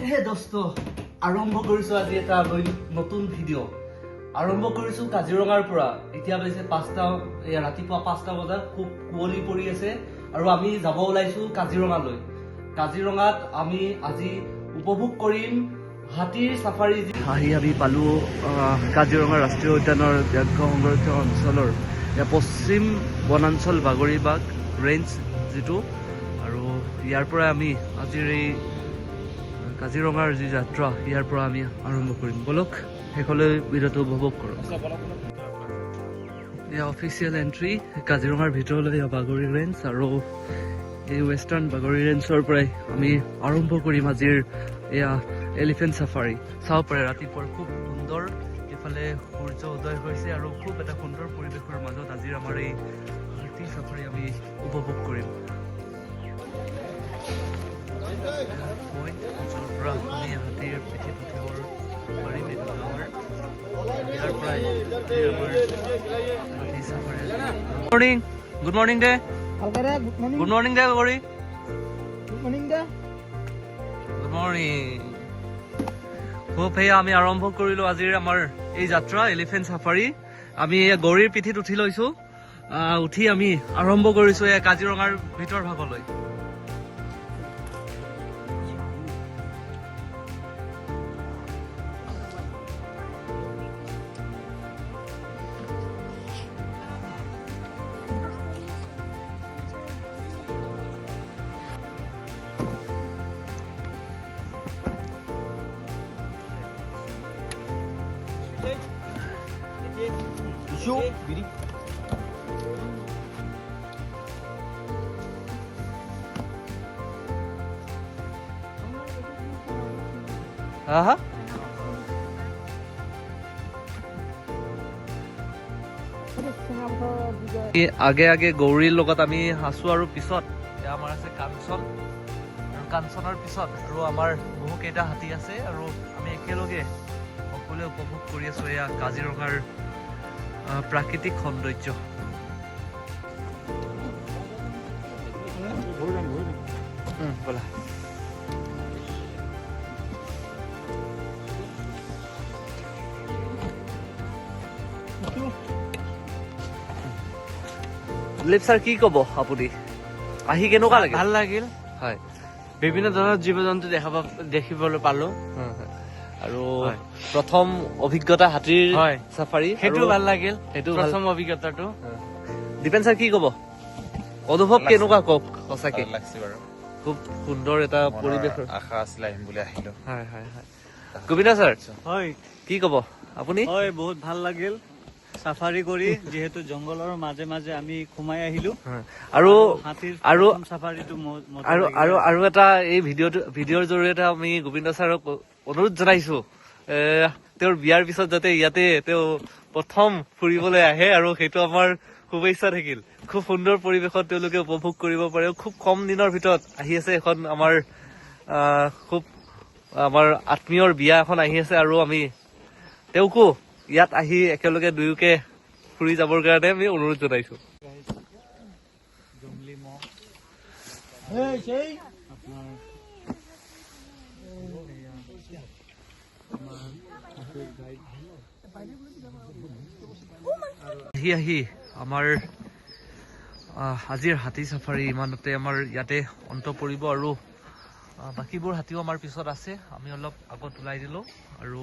হে দোস্ত আৰম্ভ কৰিছো আজি এটা নতুন ভিডিঅ' আৰম্ভ কৰিছো কাজিৰঙাৰ পৰা এতিয়া বেছে 5টা ৰাতিপুৱা 5টা বজাত খুব কুঁৱলী পৰি আছে আৰু আমি যাব ওলাইছো কাজিৰঙালৈ কাজিৰঙাত আমি আজি উপভোগ কৰিম হাতীৰ সাফাৰী আহি আমি পালো কাজিৰঙা ৰাষ্ট্ৰীয় উদ্যানৰ ব্যাঘ্ৰ সংৰক্ষণ অঞ্চলৰ পশ্চিম বনাঞ্চল বাগৰিবাগ ৰেঞ্জ যিটো আৰু ইয়াৰ পৰা আমি আজিৰ এই কাজিৰঙাৰ যি যাত্ৰা ইয়াৰ পৰা আমি আৰম্ভ কৰিম বলক শেষলৈ ভিডিঅ'টো উপভোগ কৰোঁ এয়া অফিচিয়েল এণ্ট্ৰি কাজিৰঙাৰ ভিতৰলৈ বাগৰি ৰেঞ্জ আৰু এই ৱেষ্টাৰ্ণ বাগৰি ৰেঞ্জৰ পৰাই আমি আৰম্ভ কৰিম আজিৰ এয়া এলিফেণ্ট চাফাৰী চাব পাৰে ৰাতিপুৱাৰ খুব সুন্দৰ ইফালে সূৰ্য উদয় হৈছে আৰু খুব এটা সুন্দৰ পৰিৱেশৰ মাজত আজিৰ আমাৰ এই হাতী চাফাৰী আমি উপভোগ কৰিম হাতীৰ পিঠিত উঠিবৰ পাৰিম এইটো আমাৰ ইয়াৰ পৰাই হাতী চাফাৰী মৰ্ণিং গুড মৰ্ণিং দে গুড মৰ্ণিং দে গৰি গুড মৰ্ণিং খুব সেয়া আমি আৰম্ভ কৰিলো আজিৰ আমাৰ এই যাত্ৰা এলিফেণ্ট চাফাৰী আমি গৰিৰ পিঠিত উঠি লৈছো উঠি আমি আৰম্ভ কৰিছো এই কাজিৰঙাৰ ভিতৰ ভাগলৈ আগে আগে গৌৰীৰ লগত আমি আছো আৰু পিছত আমাৰ আছে কাঞ্চন আৰু কাঞ্চনৰ পিছত আৰু আমাৰ বহু কেইটা হাতী আছে আৰু আমি একেলগে সকলোৱে উপভোগ কৰি আছো এয়া কাজিৰঙাৰ প্ৰাকৃতিক সৌন্দৰ্য ব'লা লিপ ছাৰ কি ক'ব আপুনি আহি কেনেকুৱা লাগে ভাল লাগিল হয় বিভিন্ন ধৰণৰ জীৱ জন্তু দেখিবলৈ পালো আৰু প্ৰথম অভিজ্ঞতা হাতীৰ চাফাৰী সেইটো ভাল লাগিল সেইটো প্ৰথম অভিজ্ঞতাটো দীপেন ছাৰ কি ক'ব অনুভৱ কেনেকুৱা কওক সঁচাকে লাগছে বাৰু খুব সুন্দৰ এটা পৰিৱেশৰ আশা আছিল আহিম বুলি আহিলো হয় হয় হয় গোবিন্দ ছাৰ হয় কি ক'ব আপুনি হয় বহুত ভাল লাগিল চাফাৰী কৰি যিহেতু জংগলৰ মাজে মাজে আমি সোমাই আহিলো আৰু হাতীৰ আৰু চাফাৰীটো আৰু আৰু আৰু এটা এই ভিডিঅ'ৰ জৰিয়তে আমি গোবিন্দ ছাৰক অনুৰোধ জনাইছো তেওঁৰ বিয়াৰ পিছত যাতে ইয়াতে তেওঁ প্ৰথম ফুৰিবলৈ আহে আৰু সেইটো আমাৰ শুভেচ্ছা থাকিল খুব সুন্দৰ পৰিৱেশত তেওঁলোকে উপভোগ কৰিব পাৰে খুব কম দিনৰ ভিতৰত আহি আছে এখন আমাৰ খুব আমাৰ আত্মীয়ৰ বিয়া এখন আহি আছে আৰু আমি তেওঁকো ইয়াত আহি একেলগে দুয়োকে ফুৰি যাবৰ কাৰণে আমি অনুৰোধ জনাইছো আহি আহি আমাৰ আজিৰ হাতী চাফাৰী ইমানতে আমাৰ ইয়াতে অন্ত পৰিব আৰু বাকীবোৰ হাতীও আমাৰ পিছত আছে আমি অলপ আগত ওলাই দিলো আৰু